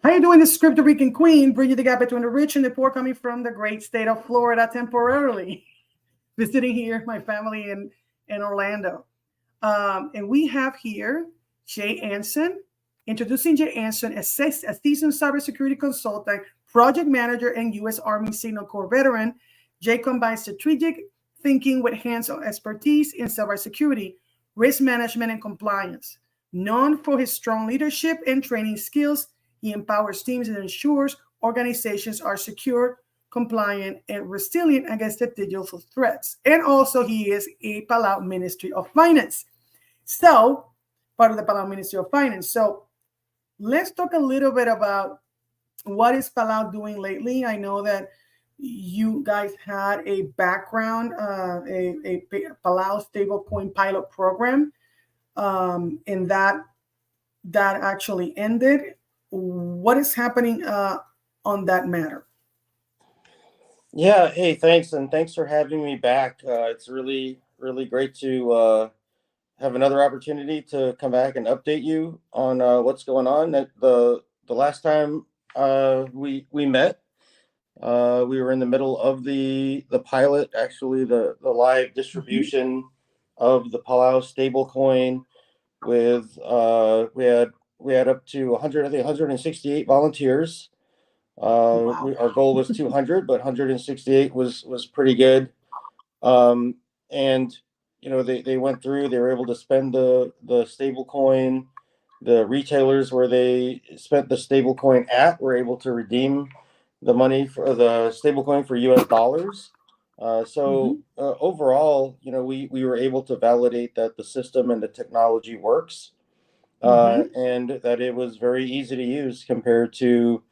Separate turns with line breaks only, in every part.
How you doing? This is Crypto Rican Queen, bringing the gap between the rich and the poor, coming from the great state of Florida temporarily, visiting here, my family in Orlando. And we have here Jay Anson, introducing Jay Anson, a seasoned cybersecurity consultant, project manager, and U.S. Army Signal Corps veteran. Jay combines strategic thinking with hands-on expertise in cybersecurity, risk management, and compliance. Known for his strong leadership and training skills, he empowers teams and ensures organizations are secure, compliant, and resilient against the digital threats. And also, he is a Palau Ministry of Finance. So, part of the Palau Ministry of Finance. So, let's talk a little bit about what is Palau doing lately. I know that you guys had a background, a Palau stablecoin pilot program, and that actually ended. What is happening on that matter?
Yeah, hey, thanks, and thanks for having me back. It's really great to have another opportunity to come back and update you on what's going on. The last time we met, we were in the middle of the pilot, actually the live
Mhm.
distribution of the Palau stablecoin with we had up to 100, I think 168 volunteers.
Wow.
Our goal was 200, but 168 was pretty good. Um, and they went through. They were able to spend the stable coin. The retailers where they spent the stable coin at were able to redeem the money for the stable coin for U.S. dollars.
Mhm.
Overall, we were able to validate that the system and the technology works,
Mhm.
and that it was very easy to use compared to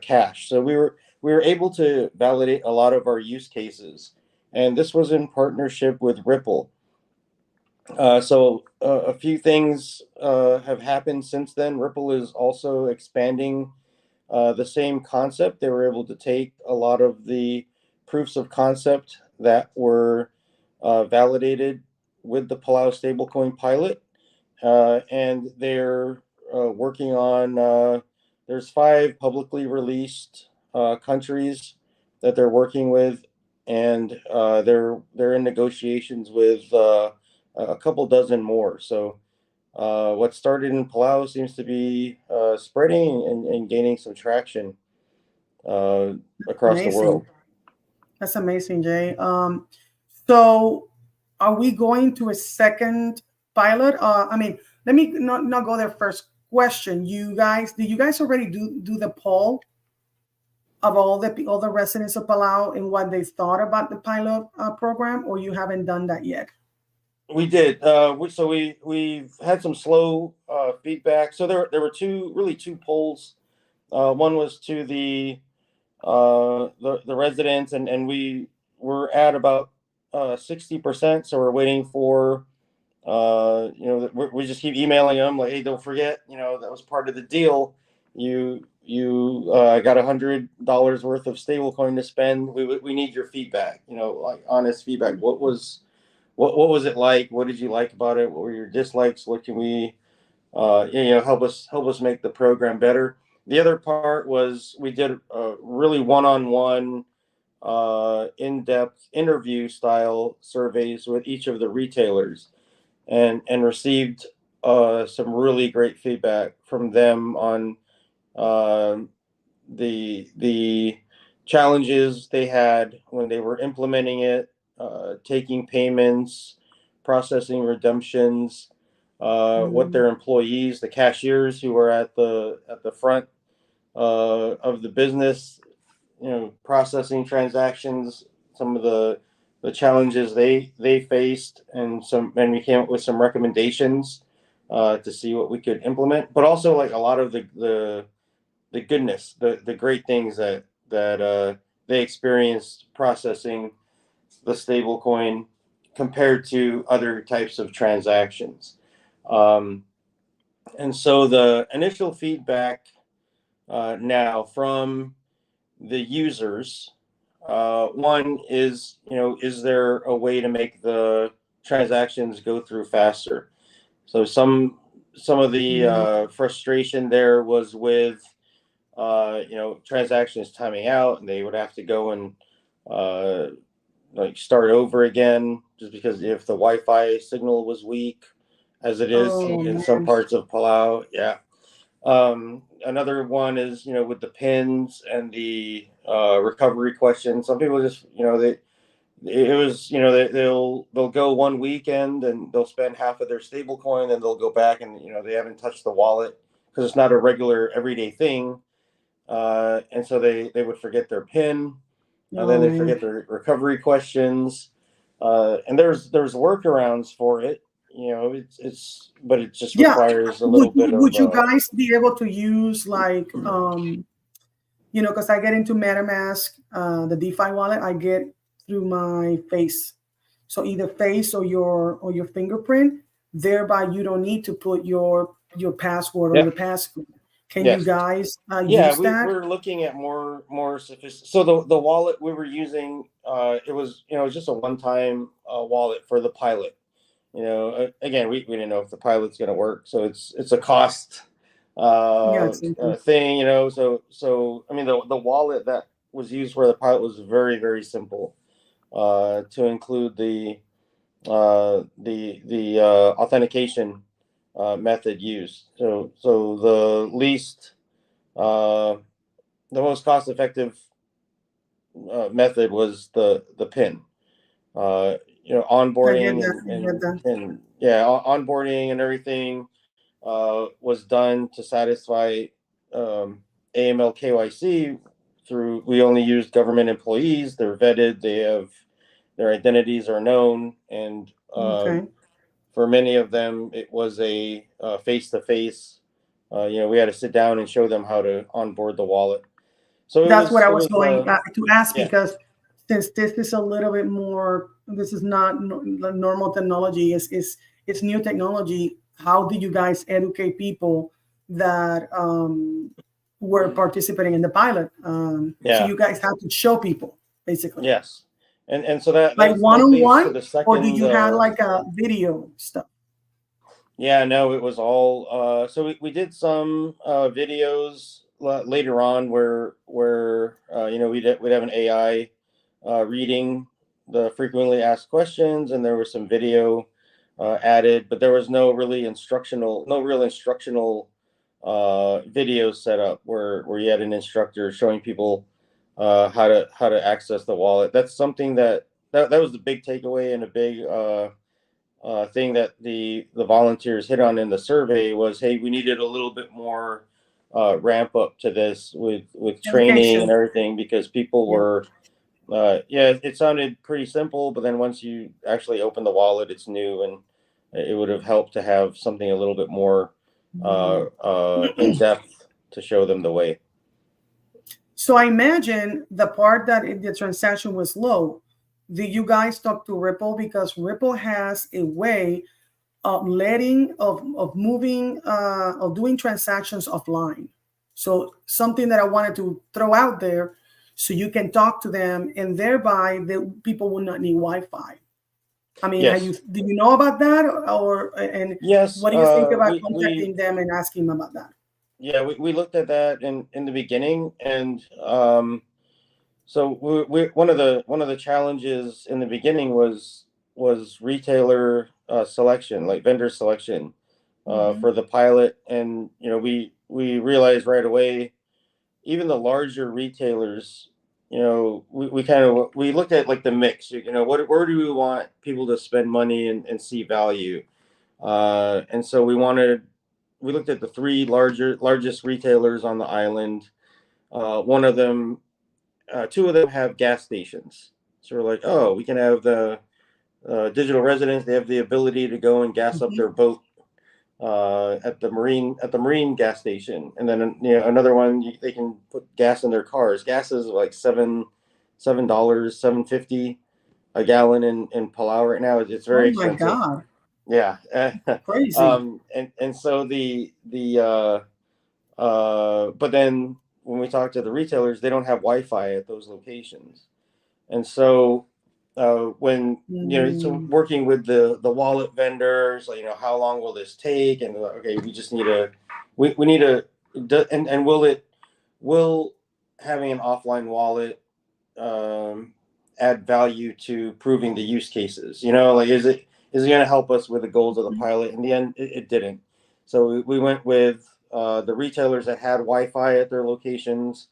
cash. So we were able to validate a lot of our use cases, and this was in partnership with Ripple. A few things have happened since then. Ripple is also expanding the same concept. They were able to take a lot of the proofs of concept that were validated with the Palau stablecoin pilot, and they're working on. There's 5 publicly released countries that they're working with, and they're in negotiations with a couple dozen more. So what started in Palau seems to be spreading and gaining some traction uh, across the
Amazing.
world.
That's amazing, Jay. So are we going to a second pilot? I mean, let me not go there first. Question: You guys, did you guys already do the poll of all the residents of Palau and what they thought about the pilot program, or you haven't done that yet?
We did. We've had some slow feedback. So there were two polls. One was to the residents, and we were at about 60%. So we're waiting for we just keep emailing them like, hey, don't forget, that was part of the deal. You got $100 worth of stablecoin to spend. We need your feedback. Like honest feedback. What was it like? What did you like about it? What were your dislikes? What can we help us make the program better? The other part was we did a really one-on-one, in-depth interview style surveys with each of the retailers, and received some really great feedback from them on uh, the challenges they had when they were implementing it, taking payments, processing redemptions, what
Mm,
their employees, the cashiers who were at the front of the business, processing transactions, some of the challenges they faced, and we came up with some recommendations to see what we could implement, but also like a lot of the goodness, the great things that they experienced processing the stablecoin compared to other types of transactions. Um, and so the initial feedback now from the users, one is, is there a way to make the transactions go through faster? So some of the
mm,
frustration there was with transactions timing out, and they would have to go and like start over again, just because if the Wi-Fi signal was weak, as it is
Oh
in some
man.
parts of Palau. Yeah. Another one is, with the pins and the recovery questions. Some people just, it was, they'll go one weekend and they'll spend half of their stable coin, and they'll go back and, they haven't touched the wallet because it's not a regular everyday thing. And so they would forget their pin, and
Oh
then they
man.
forget their recovery questions. And there's workarounds for it. But it just
Yeah.
requires a
Would
little bit of
would you guys be able to use like because I get into MetaMask, the DeFi wallet, I get through my face. So either face or your fingerprint. Thereby, you don't need to put your password or
yeah.
your passcode. Can you
Yes.
guys
Yeah,
use that?
we're looking at more sophisticated. So the wallet we were using, it was just a one time wallet for the pilot. Again, we didn't know if the pilot's going to work, so it's a cost
Yeah, it's simple.
thing. So I mean the wallet that was used for the pilot was very very simple to include the authentication method used. So uh, the most cost effective method was the pin.
I get
Onboarding
that.
and,
I get that.
onboarding and everything was done to satisfy um, AML KYC through. We only used government employees. They're vetted. They have their identities are known, and
Okay.
for many of them, it was a face to face. We had to sit down and show them how to onboard the wallet. So
That's what I
it
was
was
going to ask
yeah.
because since this is a little bit more, this is not normal technology. It's new technology. How do you guys educate people that were participating in the pilot? So
Yeah.
you guys have to show people basically,
Yes. And so that
like one
that
on
leads to
one,
the
or do
second.
you have like a video stuff?
Yeah, no, it was all. So we did some videos later on where we'd have an AI reading the frequently asked questions, and there was some video added, but there was no real instructional video set up where you had an instructor showing people how to access the wallet. That's something that was the big takeaway, and a big thing that the volunteers hit on in the survey was, hey, we needed a little bit more ramp up to this with training and
Education.
everything, because people
Yeah.
were it sounded pretty simple, but then once you actually open the wallet, it's new, and it would have helped to have something a little bit more
Mm.
in depth to show them the way.
So I imagine the part that the transaction was low. Did you guys talk to Ripple? Because Ripple has a way of of moving of doing transactions offline. So something that I wanted to throw out there, so you can talk to them, and thereby the people will not need Wi-Fi. I mean,
Yes.
do you know about that, or and
Yes.
what do you think about
We
contacting them and asking them about that?
Yeah, we looked at that in the beginning, and so one of the challenges in the beginning was retailer selection, like vendor selection
Hmm.
for the pilot. And we realized right away, even the larger retailers, we looked at like the mix. Where do we want people to spend money and see value? And so we looked at the three largest retailers on the island. One of them, two of them have gas stations. So we're like, oh, we can have the digital residents. They have the ability to go and gas up
Hmm.
their boat at the marine gas station. And then another one, they can put gas in their cars. Gas is like $7, $7.50 a gallon in Palau right now. It's
Oh
very
my
expensive.
God,
Yeah.
crazy!
And so but then when we talk to the retailers, they don't have Wi-Fi at those locations. And so when so
Mm.
working with the wallet vendors, like, how long will this take? And okay, we just need we need and will having an offline wallet add value to proving the use cases? Like, is it going to help us with the goals of the pilot? In the end, it didn't. So we went with the retailers that had Wi-Fi at their locations,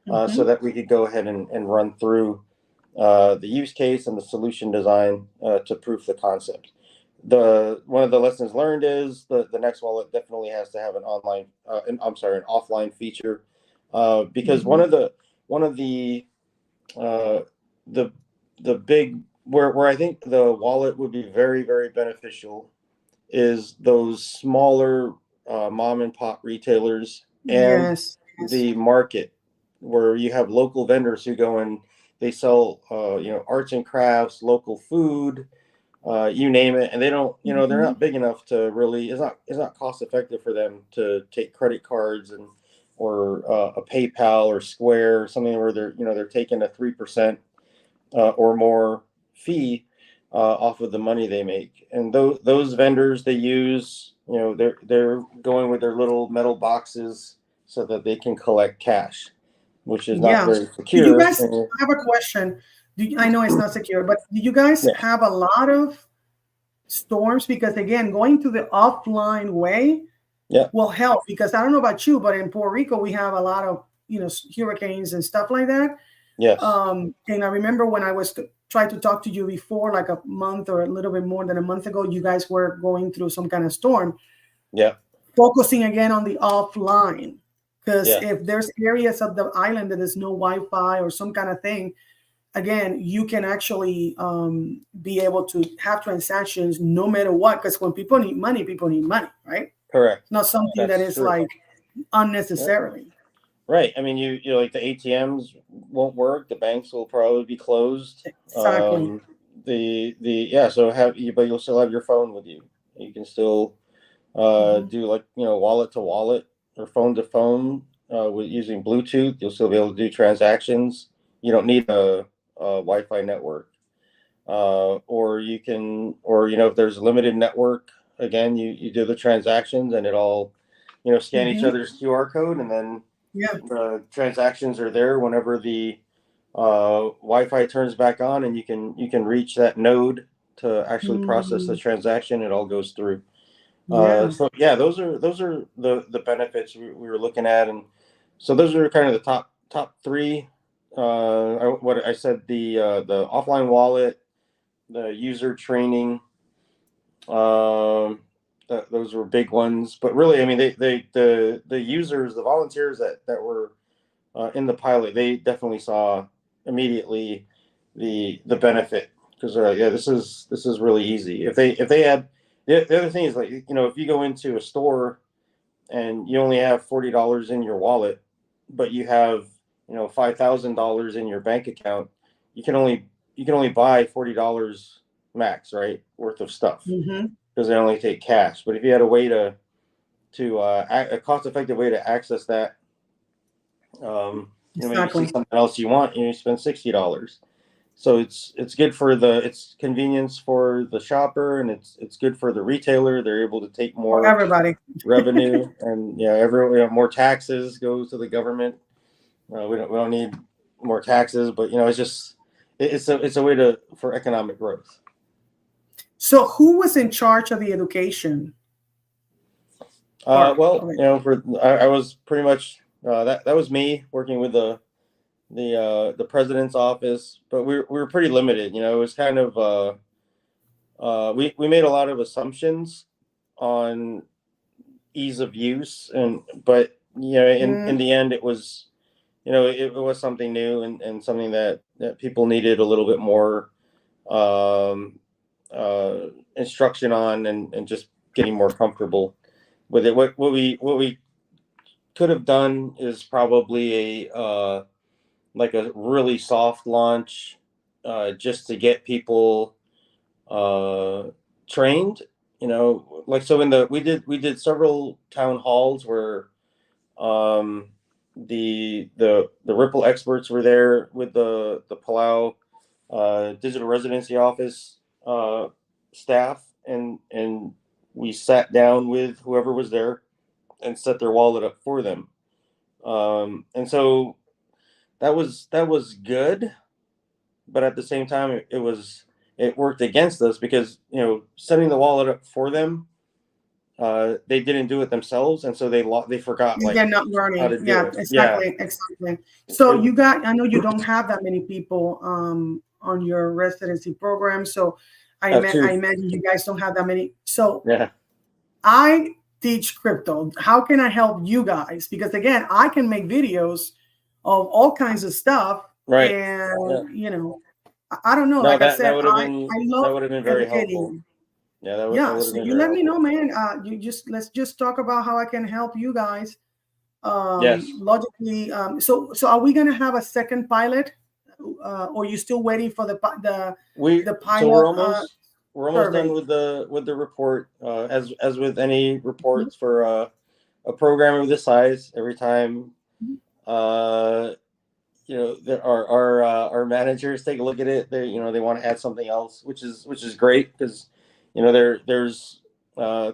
so that we could go ahead and run through the use case and the solution design to proof the concept. One of the lessons learned is the next wallet definitely has to have an an offline feature, because one of the the big where I think the wallet would be very, very beneficial is those smaller mom and pop retailers and
Yes.
the market where you have local vendors who go and they sell arts and crafts, local food, you name it, and they don't, they're not big enough to really. It's not cost effective for them to take credit cards or a PayPal or Square or something where they're taking a 3% or more fee off of the money they make. And those vendors, they use, they're going with their little metal boxes so that they can collect cash, which is not
Yeah.
very
Do you
secure.
guys I have a question? I know it's not secure, but do you guys
Yeah,
have a lot of storms? Because again, going to the offline way
yeah,
will help. Because I don't know about you, but in Puerto Rico, we have a lot of hurricanes and stuff like that.
yes,
And I remember when I was trying to talk to you before, like a month or a little bit more than a month ago, you guys were going through some kind of storm,
yeah,
focusing again on the offline. Because
yeah,
if there's areas of the island that there's no Wi-Fi or some kind of thing, again, you can actually be able to have transactions no matter what. Because when people need money, right?
correct.
It's not something that
That's
is
true.
like
Yeah.
unnecessarily.
Right. I mean, you like the ATMs won't work. The banks will probably be closed.
Exactly.
Yeah. So but you'll still have your phone with you. You can still
Mhm.
do, like, wallet to wallet or phone to phone with using Bluetooth. You'll still be able to do transactions. You don't need a Wi-Fi network. Or you can, or if there's limited network, again, you do the transactions and it all, scan each
Mhm.
other's QR code, and then
Yeah.
the transactions are there whenever the Wi-Fi turns back on, and you can reach that node to actually process the
Mm,
transaction. It all goes through.
yeah.
So yeah, those are the benefits we were looking at, and so those are kind of the top three. What I said, the offline wallet, the user training, um, those were big ones. But really, I mean, the users, the volunteers that were in the pilot, they definitely saw immediately the benefit, because they're like, yeah, this is really easy. If they had the other thing is, like, if you go into a store and you only have $40 in your wallet, but you have $5,000 in your bank account, you can only buy $40 max, right, worth of stuff,
Mhm.
because they only take cash. But if you had a way a cost effective way to access that, maybe you see
Exactly.
something else you want, you spend $60. So it's good for it's convenience for the shopper, and it's good for the retailer. They're able to take
For
more
everybody.
revenue, and more taxes go to the government. We don't need more taxes, but it's just it's a way for economic growth.
So who was in charge of the education part
Well,
of it?
I was pretty much that was me working with the president's office, but we were pretty limited. It was kind of we made a lot of assumptions on ease of use, but in
Mm,
the end, it was it was something new, and something that people needed a little bit more um, instruction on, and just getting more comfortable with it. What we could have done is probably a like a really soft launch, just to get people uh, trained. Like, so we did several town halls where um, the Ripple experts were there with the Palau Digital Residency Office uh, staff, and we sat down with whoever was there and set their wallet up for them. And so that was good, but at the same time, it worked against us because setting the wallet up for them, they didn't do it themselves, and so they forgot like
They're not
how
learning.
to do
Yeah,
it. Yeah,
exactly. So
it,
you got, I know you don't have that many people on your residency program. So
have
I
two.
imagine you guys don't have that many. So
Yeah,
I teach crypto. How can I help you guys? Because again, I can make videos of all kinds of stuff.
right. Yeah,
And, I don't know.
no,
Like I
that
said,
would have been
I
that
love
would have been very helpful.
educating.
Yeah, that
Yeah.
would have
So
been
you
very
let me know,
helpful.
man. Let's just talk about how I can help you guys
Yes,
logically. So are we going to have a second pilot, or are you still waiting for the
so
pilot
we're almost done
survey?
with the report. As with any reports for a program of this size, every time uh, our managers take a look at it, they want to add something else, which is great because there's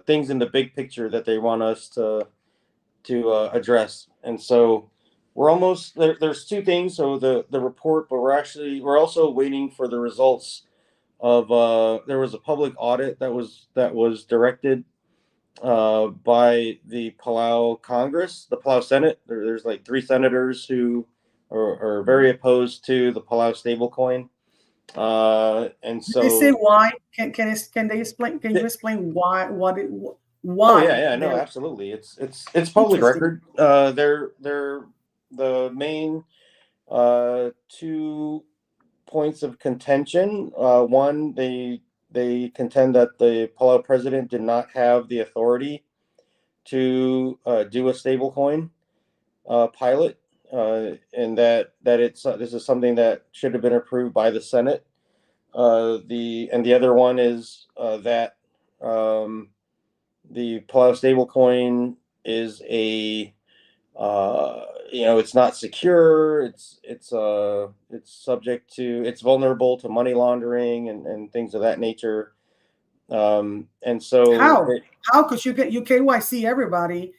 things in the big picture that they want us to address, and so we're almost there. There's two things. So the report, but we're also waiting for the results of there was a public audit that was directed by the Palau Congress, the Palau Senate. There's like three senators who are very opposed to the Palau stablecoin, and
Did they say
so
why? Can they explain? Can you explain
oh yeah,
why
yeah, no,
they're
absolutely, it's public
interested?
record. They're the main two points of contention. One, they contend that the Palau president did not have the authority to do a stablecoin pilot, and that this is something that should have been approved by the Senate. The other one is that um, the Palau stablecoin is it's not secure. It's subject to it's vulnerable to money laundering and things of that nature. And so
How? How? Because you KYC everybody,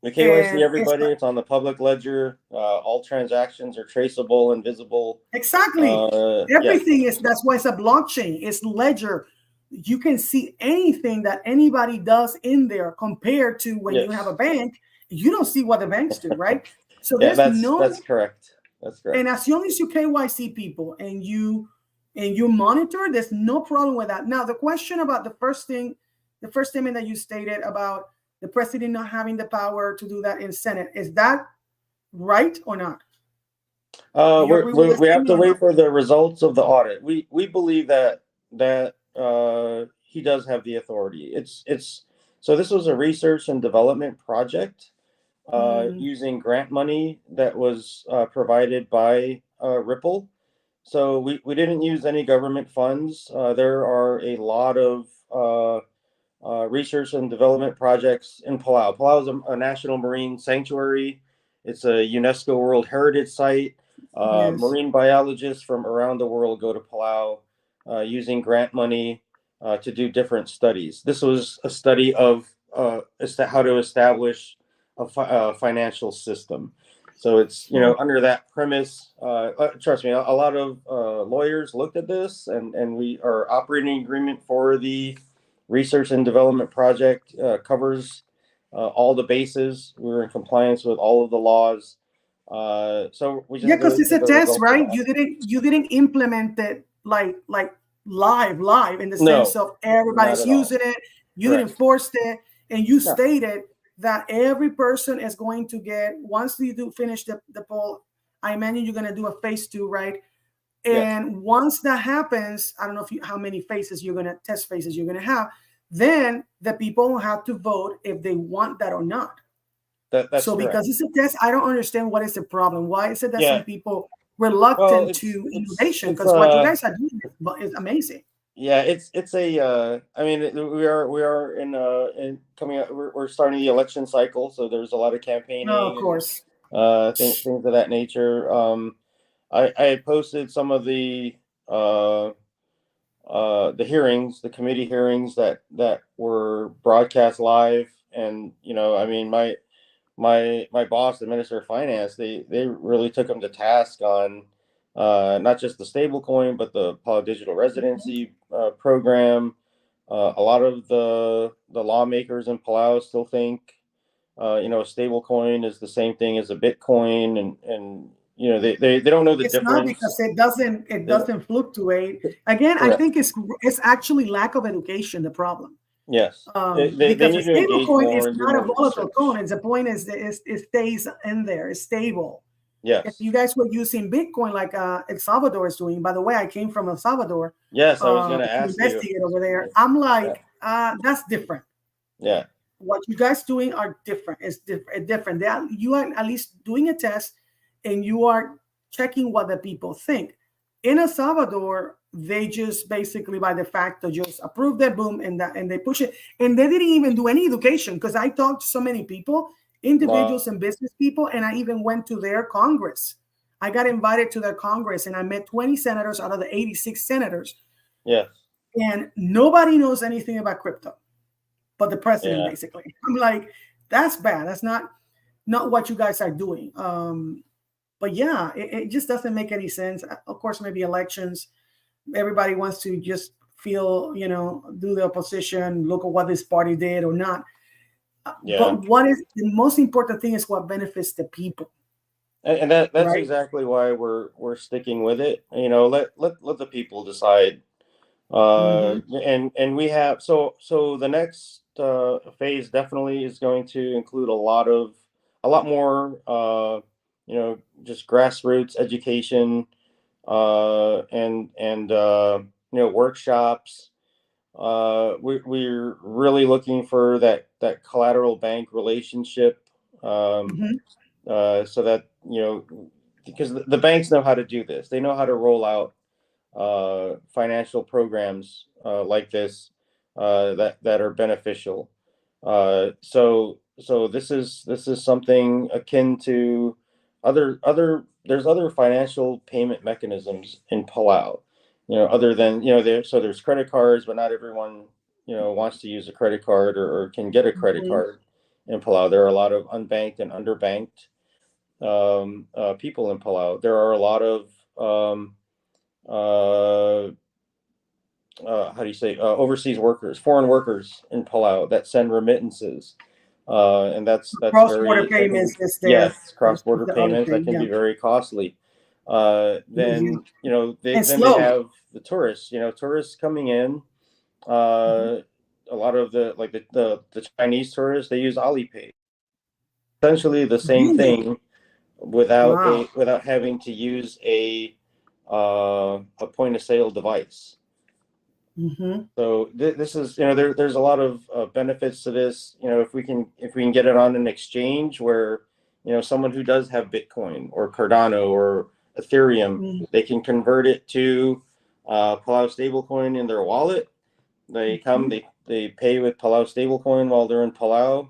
the KYC
and it's
everybody. It's on the public ledger. All transactions are traceable and visible.
exactly
Yeah,
everything is. That's why it's a blockchain. It's ledger. You can see anything that anybody does in there compared to when you have a
yes,
bank. You don't see what the banks do, right? So
yeah.
there's
That's
no.
correct. That's
And
correct.
as long as you KYC people and you monitor, there's no problem with that. Now, the question about the first statement that you stated about the president not having the power to do that in Senate, is that right or not? Do you agree with that
We have
statement
to
or
wait
not?
for the results of the audit. We believe that he does have the authority. It's so this was a research and development project
Mm,
using grant money that was provided by Ripple. So we didn't use any government funds. There are a lot of research and development projects in Palau. Palau is a national marine sanctuary. It's a UNESCO World Heritage Site.
yes.
Marine biologists from around the world go to Palau using grant money to do different studies. This was a study of how to establish a financial system. So it's
Mm,
under that premise. Trust me, a lot of lawyers looked at this, and we are operating agreement for the research and development project covers all the bases. We're in compliance with all of the laws. So we just
yeah,
have to
because
wait
it's
for
a
the
test,
results of
right?
that.
You didn't implement it like live in the sense
No,
of
not
everybody's
at all.
using it. You didn't
Correct.
force it, and you
No.
stated that every person is going to get, once you do finish the poll. I imagine you're going to do a phase two, right?
Yes.
And once that happens, I don't know how many phases you're going to test phases you're going to have. Then the people have to vote if they want that or not.
That's
So
correct.
because it's a test, I don't understand what is the problem. Why is it that
Yeah.
some people
Well,
reluctant
it's
to
it's
innovation?
it's
Because what you guys are doing is amazing.
yeah, it's a I mean, we are in coming up, we're starting the election cycle, so there's a lot of
No, of
campaigning and
course.
things of that nature. I had posted some of uh the hearings, the committee hearings that were broadcast live, and I mean, my boss, the Minister of Finance, they really took him to task on not just the stable coin, but the Palau Digital Residency program. A lot of the lawmakers in Palau still think a stable coin is the same thing as a Bitcoin, and they don't know the
It's not,
difference.
because it doesn't fluctuate. Again, I
Correct.
think it's actually lack of education the problem.
Yes, they
Because a
need to
stable
engage
coin is
more and do
not a
more
volatile
research.
coin. It's the point is that it stays in there. It's stable. If
Yes,
you guys were using Bitcoin like El Salvador is doing, by the way, I came from El Salvador
yes, I was going to
to
ask you.
investigate over there. I'm
Yeah,
like, that's different.
yeah,
What you guys doing are different. It's different. You are at least doing a test, and you are checking what the people think. In El Salvador, they just basically by the fact of just approve that, boom, and they push it, and they didn't even do any education, because I talked to so many people,
wow,
individuals and business people, and I even went to their Congress. I got invited to their Congress, and I met 20 senators out of the 86 senators,
yes,
and nobody knows anything about crypto but the president,
yeah.
basically. I'm like, that's bad. That's not what you guys are doing. But yeah, it just doesn't make any sense. Of course, maybe elections, everybody wants to just feel, do the opposition, look at what this party did or not.
Yeah,
But what is the most important thing is what benefits the people,
and that's
right?
exactly why we're sticking with it. Let the people decide.
Mm-hmm.
And we have so the next phase definitely is going to include a lot more just grassroots education and workshops. We're really looking for that collateral bank relationship, um,
Mm-hmm.
so that because the banks know how to do this. They know how to roll out financial programs like this that are beneficial. So this is something akin to other there's other financial payment mechanisms in Palau. Other than there's credit cards, but not everyone wants to use a credit card or can get a credit
Mm-hmm.
card in Palau. There are a lot of unbanked and underbanked people in Palau. There are a lot of uh, how do you say overseas workers, foreign workers in Palau that send remittances, and that's
Cross-border
very that can be
payments is there.
yes
Is
cross border
the other
payments that
thing,
can
yeah.
be very costly.
Yeah.
Then
And
they
slow.
have the tourists. Tourists coming in.
Mm-hmm.
A lot of the Chinese tourists, they use Alipay. Essentially the same
Really?
thing
Wow.
without having to use a point of sale device.
Mm-hmm.
So this is there's a lot of benefits to this. If we can get it on an exchange where someone who does have Bitcoin or Cardano or Ethereum,
Mm-hmm.
they can convert it to Palau stablecoin in their wallet. They come, they pay with Palau stablecoin while they're in Palau.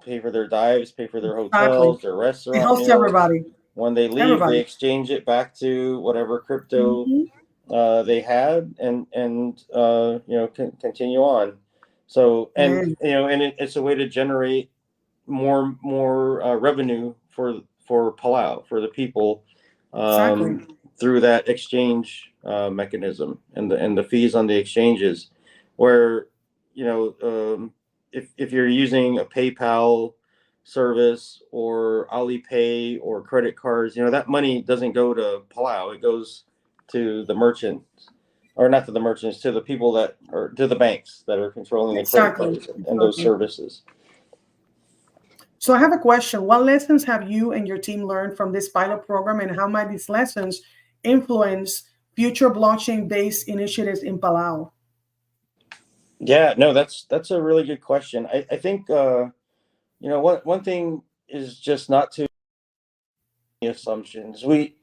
Pay for their dives, pay for their
Exactly.
hotels, their
It
restaurant
helps
meals.
everybody.
When they leave, they
Everybody.
exchange it back to whatever crypto
Mm-hmm.
they had, and continue on. So
Man,
it's a way to generate more revenue for Palau, for the people,
exactly.
through that exchange mechanism and the fees on the exchanges, where if you're using a PayPal service or Alipay or credit cards, that money doesn't go to Palau. It goes to the merchants, or not to the merchants, to the people that are to the banks that are controlling the credit
Exactly.
cards and those
Exactly.
services.
So I have a question. What lessons have you and your team learned from this pilot program, and how might these lessons influence future blockchain-based initiatives in Palau?
Yeah, no, that's a really good question. I think one thing is just not to make assumptions. We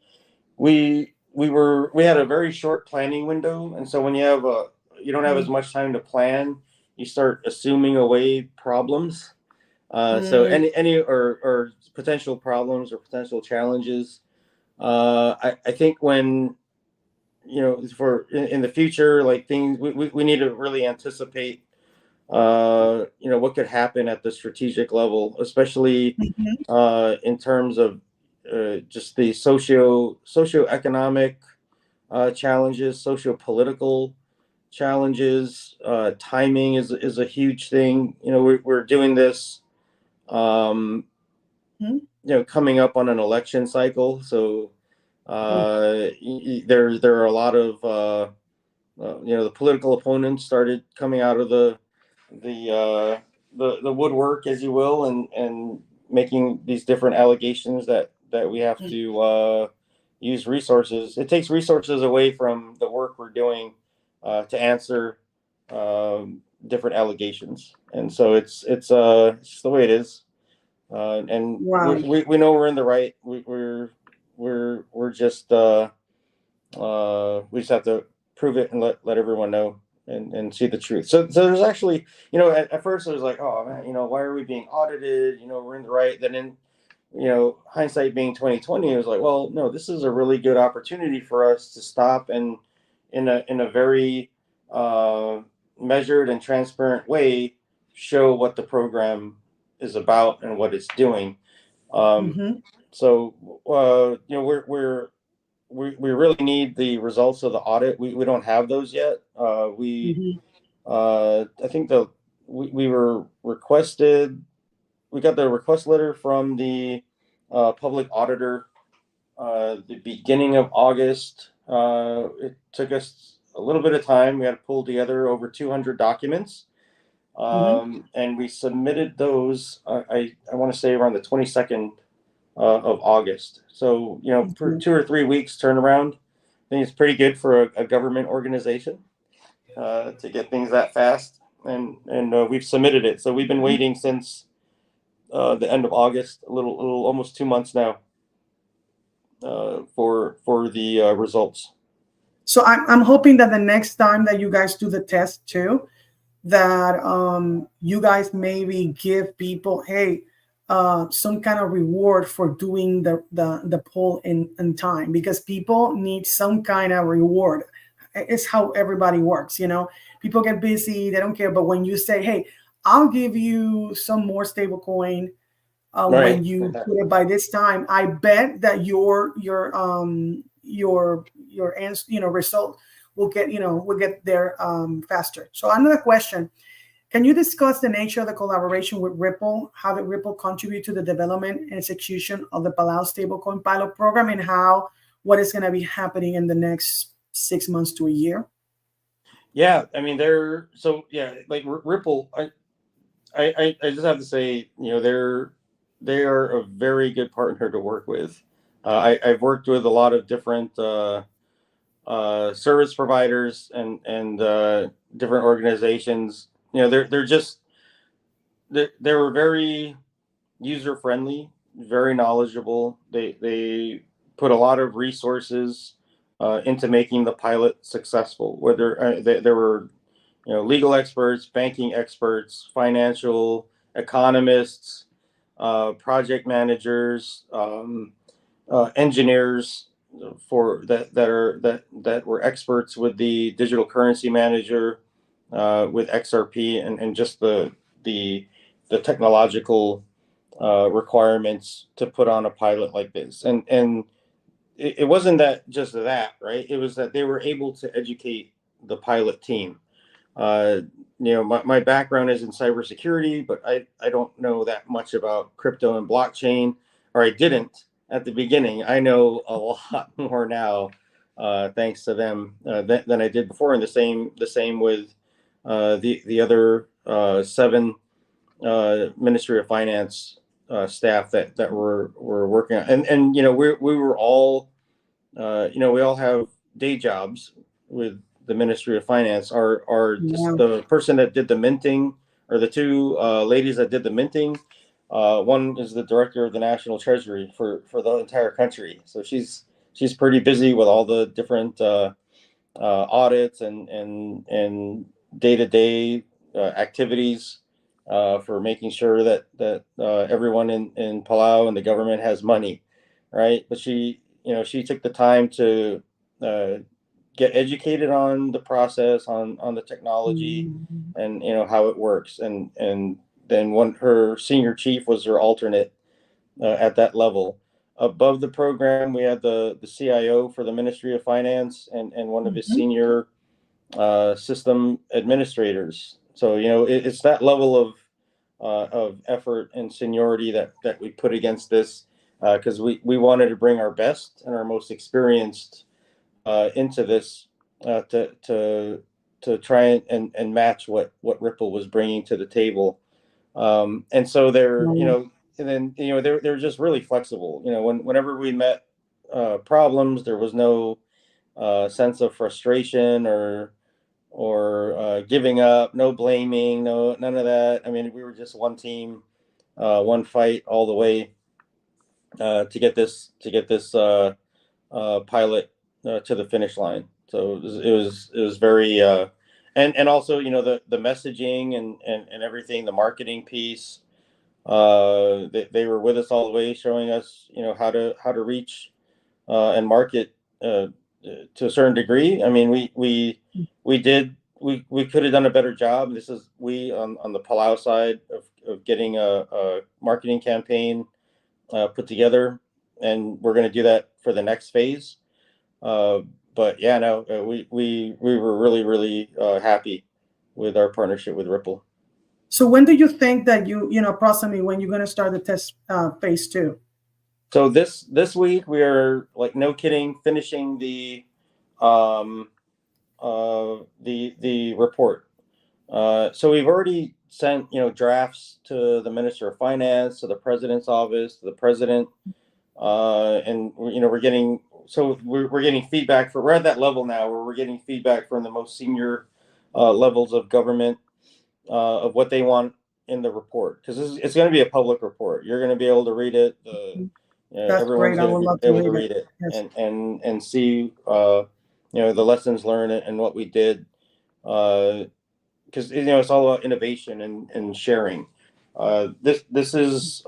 had a very short planning window, and so when you don't have as much time to plan, you start assuming away problems. So
Mm,
or potential problems or potential challenges. I think when for in the future, like things we need to really anticipate what could happen at the strategic level, especially
Mhm.
in terms of just the socioeconomic challenges, socio-political challenges. Timing is a huge thing. We're doing this, um,
Mhm.
coming up on an election cycle, so
Mm.
there are a lot of the political opponents started coming out of the the woodwork, as you will, and making these different allegations that we have
Mm.
to use resources. It takes resources away from the work we're doing to answer different allegations, and so it's just the way it is. And
Wow.
we know we're in the right. We're just we just have to prove it and let everyone know and see the truth. So there's actually, at first it was like, oh man, why are we being audited? We're in the right. Then in hindsight being 2020, it was like, well, no, this is a really good opportunity for us to stop and in a very uh, measured and transparent way show what the program is about and what it's doing. Um,
Mhm.
so we really need the results of the audit. We don't have those yet.
Mhm.
I think we were requested. We got the request letter from the public auditor the beginning of August. It took us a little bit of time. We had to pull together over 200 documents,
Mhm.
and we submitted those. I want to say around the 22nd of August. So, for
Mhm.
2 or 3 weeks turnaround, I think it's pretty good for a government organization to get things that fast. And we've submitted it. So we've been
Mhm.
waiting since the end of August, a little almost 2 months now for the results.
So I'm hoping that the next time that you guys do the test too, that you guys maybe give people, hey, some kind of reward for doing the poll in time, because people need some kind of reward. It's how everybody works, people get busy, they don't care, but when you say, hey, I'll give you some more stable coin when
Right.
you put it by this time, I bet that your result will get there faster. So another question: can you discuss the nature of the collaboration with Ripple, how did Ripple contribute to the development and execution of the Palau stablecoin pilot program, and what is going to be happening in the next 6 months to a year?
Yeah. I mean, like Ripple. I just have to say, they are a very good partner to work with. I've worked with a lot of different service providers and different organizations. They were very user friendly, very knowledgeable. They put a lot of resources into making the pilot successful. Whether there were legal experts, banking experts, financial economists, project managers, engineers for that were experts with the digital currency manager, with XRP, and just the the technological requirements to put on a pilot like this. And it wasn't that just that, right? It was that they were able to educate the pilot team. uh, my background is in cybersecurity, but I don't know that much about crypto and blockchain, or I didn't at the beginning. I know a lot more now, thanks to them, than I did before. And the same with the other seven Ministry of Finance staff that were working on. And we were all we all have day jobs with the Ministry of Finance. Are just
Yeah.
the person that did the minting, or the two ladies that did the minting. One is the director of the National Treasury for the entire country, so she's pretty busy with all the different audits and day to day activities for making sure that everyone in Palau and the government has money, right? But she took the time to uh, get educated on the process, on the technology, and how it works. And then her senior chief was her alternate at that level. Above the program, we had the CIO for the Ministry of Finance and one of his senior system administrators. So it's that level of effort and seniority that we put against this, because we wanted to bring our best and our most experienced into this, to try and match what Ripple was bringing to the table. And so they're and then they're just really flexible. Whenever we met problems, there was no sense of frustration or giving up, no blaming, none of that. I mean, we were just one team, one fight all the way to get this pilot to the finish line. So it was very and also the messaging and everything, the marketing piece. They were with us all the way, showing us how to reach and market to a certain degree. I mean, we could have done a better job. This is on the Palau side of getting a marketing campaign put together, and we're going to do that for the next phase. But yeah, no, we were really happy with our partnership with Ripple.
So when do you think that approximately when you're going to start the test phase 2?
So this week we are, like, no kidding, finishing the report. So we've already sent drafts to the Minister of Finance, to the President's office, to the President, and we're getting feedback. We're at that level now where we're getting feedback from the most senior levels of government of what they want in the report, because it's going to be a public report. You're going to be able to read it. Everyone's going to be able to read it. Yes. and see the lessons learned and what we did, because it's all about innovation and sharing. This is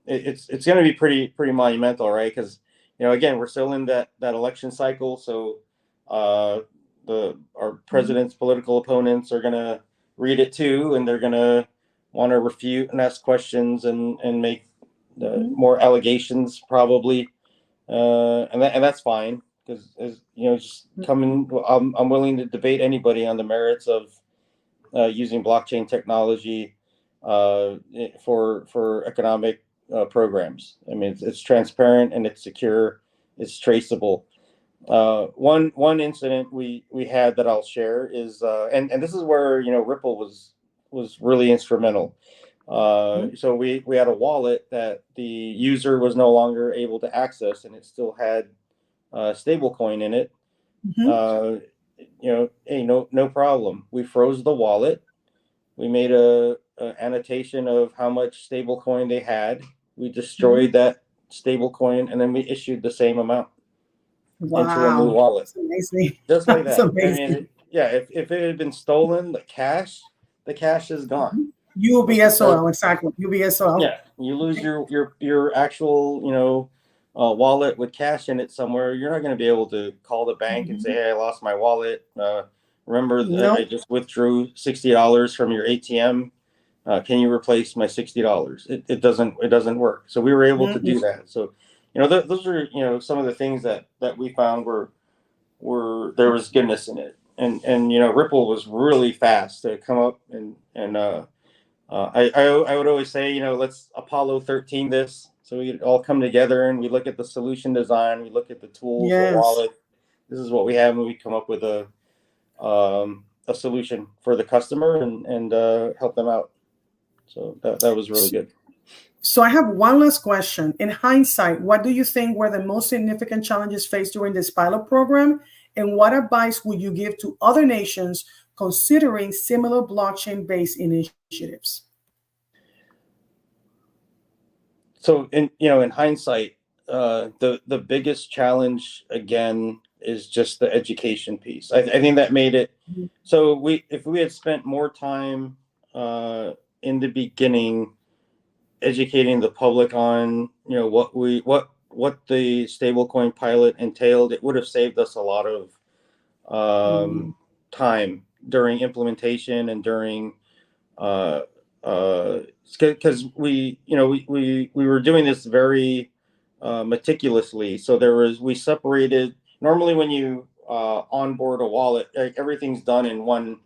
it's going to be pretty monumental, right? Because again, we're still in that election cycle, so our president's political opponents are going to read it too, and they're going to want to refute and ask questions and make more allegations probably, and that's fine, because just coming. I'm willing to debate anybody on the merits of using blockchain technology for economic programs. I mean, it's transparent and it's secure, it's traceable. One incident we had that I'll share is, and this is where Ripple was really instrumental. So we had a wallet that the user was no longer able to access, and it still had stablecoin in it. Hey, no problem. We froze the wallet. We made a annotation of how much stablecoin they had. We destroyed that stablecoin, and then we issued the same amount into a new wallet.
That's amazing.
Just like that.
Amazing.
I mean, if it had been stolen, the cash is gone.
UBSOL, exactly. UBSOL.
Yeah, you lose your actual wallet with cash in it somewhere. You're not going to be able to call the bank and say, "Hey, I lost my wallet. Remember that I just withdrew $60 from your ATM. Can you replace my $60?" It doesn't work. So we were able to do that. So those are some of the things that we found were there was goodness in it, and Ripple was really fast to come up and I would always say, let's Apollo 13 this, so we all come together and we look at the solution design, we look at the tools, the wallet. This is what we have, and we come up with a solution for the customer and help them out. So that was really good.
So I have one last question. In hindsight, what do you think were the most significant challenges faced during this pilot program? And what advice would you give to other nations considering similar blockchain-based initiatives?
So in hindsight, the biggest challenge again is just the education piece. I think that made it. So if we had spent more time in the beginning educating the public on what the stablecoin pilot entailed, it would have saved us a lot of
Mm.
time during implementation and during because we were doing this very meticulously. So we separated. Normally, when you onboard a wallet, everything's done in one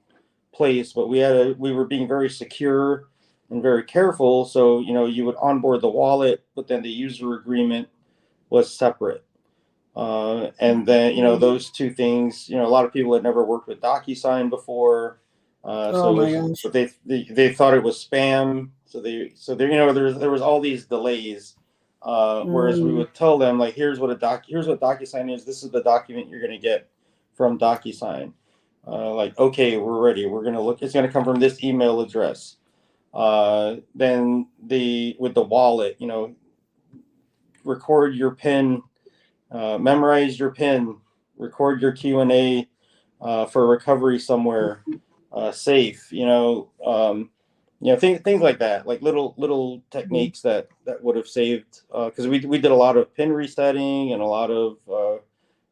place, but we were being very secure and very careful. So you would onboard the wallet, but then the user agreement was separate. And then those two things. A lot of people had never worked with DocuSign before,
Oh
so it
my
was.
gosh.
But they thought it was spam. So there was all these delays. Whereas we
Mm.
would tell them, like, here's what DocuSign is. This is the document you're going to get from DocuSign. Like, okay, we're ready. We're going to look. It's going to come from this email address. Then with the wallet, record your PIN, memorize your PIN, record your Q&A for recovery somewhere safe. Things like that, like little techniques that would have saved, because we did a lot of PIN resetting and a lot of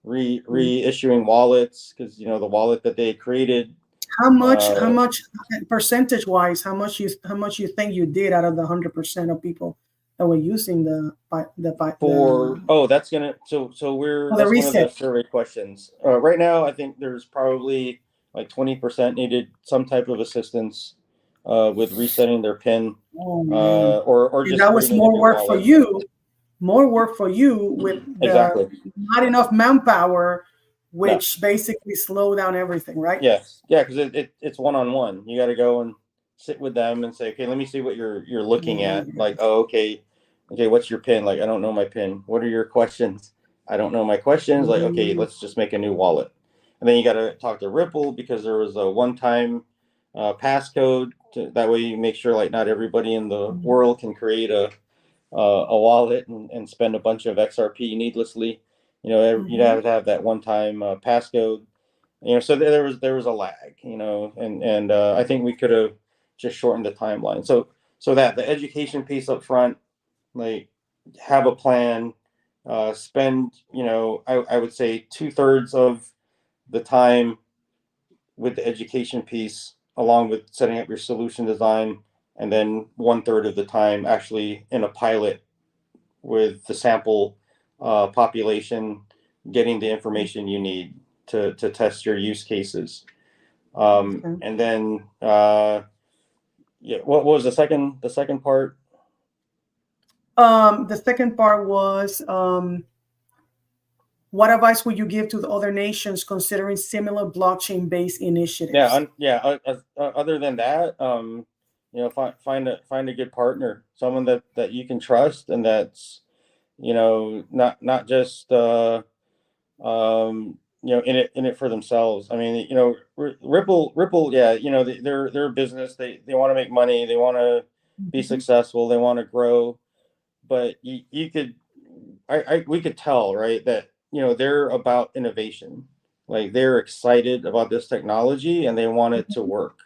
reissuing wallets, because the wallet that they created.
How much percentage wise, how much you think you did out of the 100% of people that were using
That's gonna so
the
that's one of the
reset?
survey questions. Right now, I think there's probably like 20% needed some type of assistance with resetting their PIN,
Oh man.
or
And
just
that was
creating a
more
new
work for
wallet.
you, with the
Exactly.
not enough manpower,
No.
which basically slow down everything, right?
Yes. Yeah, because it's one-on-one. You got to go and sit with them and say, okay, let me see what you're looking
Oh my
at. Like,
gosh.
oh, okay, what's your PIN? Like, I don't know my PIN. What are your questions? I don't know my questions. Like, okay,
Mm.
let's just make a new wallet. And then you got to talk to Ripple, because there was a one-time passcode. That way, you make sure like not everybody in the world can create a wallet and spend a bunch of XRP needlessly. You'd
Mhm.
have to have that one-time passcode. So there was a lag. And I think we could have just shortened the timeline. So that the education piece up front, like, have a plan, spend, I would say 2/3 of the time with the education piece, along with setting up your solution design, and then 1/3 of the time actually in a pilot with the sample population, getting the information you need to test your use cases.
Okay.
And then yeah, what was the second part?
The second part was, what advice would you give to the other nations considering similar blockchain-based initiatives?
Other than that, find a good partner, someone that you can trust, and that's not just in it for themselves. I mean, Ripple, yeah, they're a business. They want to make money. They want to be
Mhm.
successful. They want to grow. But you could, we could tell, right, that they're about innovation. Like, they're excited about this technology and they want it to work.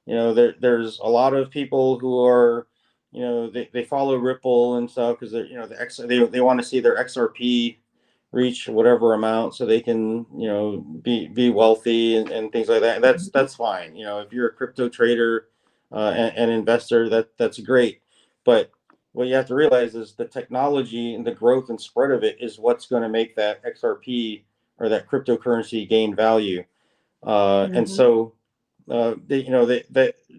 There's a lot of people who are, they follow Ripple and stuff because they're, they want to see their XRP reach whatever amount so they can, be wealthy and things like that. And that's fine. If you're a crypto trader and investor, that's great. But what you have to realize is the technology and the growth and spread of it is what's going to make that XRP or that cryptocurrency gain value. And
Mhm.
so they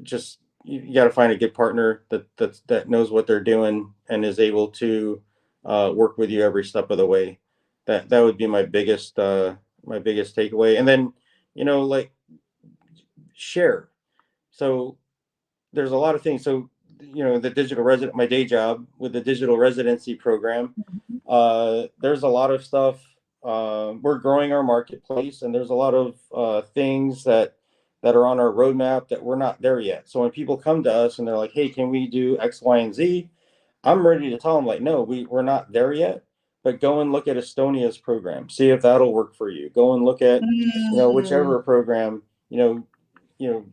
just, you got to find a good partner that knows what they're doing and is able to work with you every step of the way. That would be my biggest takeaway. And then like, share. So there's a lot of things. So my day job with the digital residency program, there's a lot of stuff. We're growing our marketplace, and there's a lot of things that are on our roadmap that we're not there yet. So when people come to us and they're like, "Hey, can we do X, Y, and Z?" I'm ready to tell them, like, "No, we're not there yet. But go and look at Estonia's program. See if that'll work for you. Go and look at
Mm.
whichever program.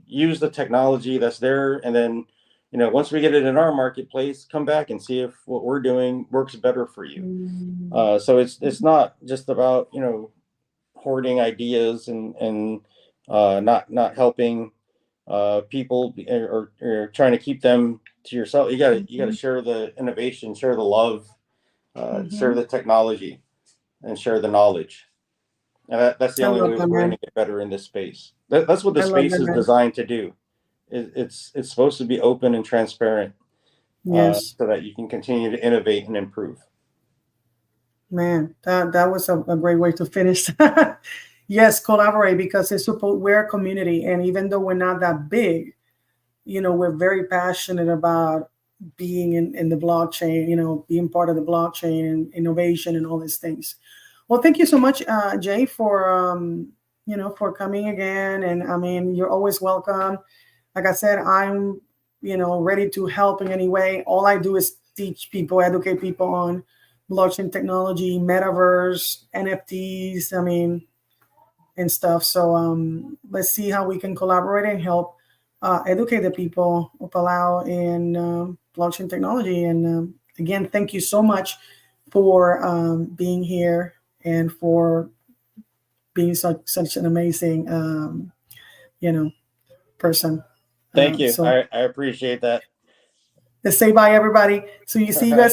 Use the technology that's there, and then once we get it in our marketplace, come back and see if what we're doing works better for you."
Mm.
So it's not just about hoarding ideas and not helping people or trying to keep them to yourself. You gotta share the innovation, share the love, share the technology, and share the knowledge. And that's the
I
only
love
way
that,
we're going
man.
to get better in this space. That's what the
I love
space
that,
is
man.
designed to do. It's supposed to be open and transparent,
Yes,
so that you can continue to innovate and improve.
man. That was a great way to finish. Yes, collaborate because it's support. We're a community, and even though we're not that big, we're very passionate about being in the blockchain. Being part of the blockchain and innovation and all these things. Well, thank you so much, Jay, for coming again. And I mean, you're always welcome. Like I said, I'm ready to help in any way. All I do is teach people, educate people on blockchain technology, metaverse, NFTs. I mean, and stuff. So let's see how we can collaborate and help educate the people of Palau in blockchain technology. And again, thank you so much for being here and for being such an amazing, person.
Thank you.
So
I appreciate that.
let's say bye, everybody. So you see you guys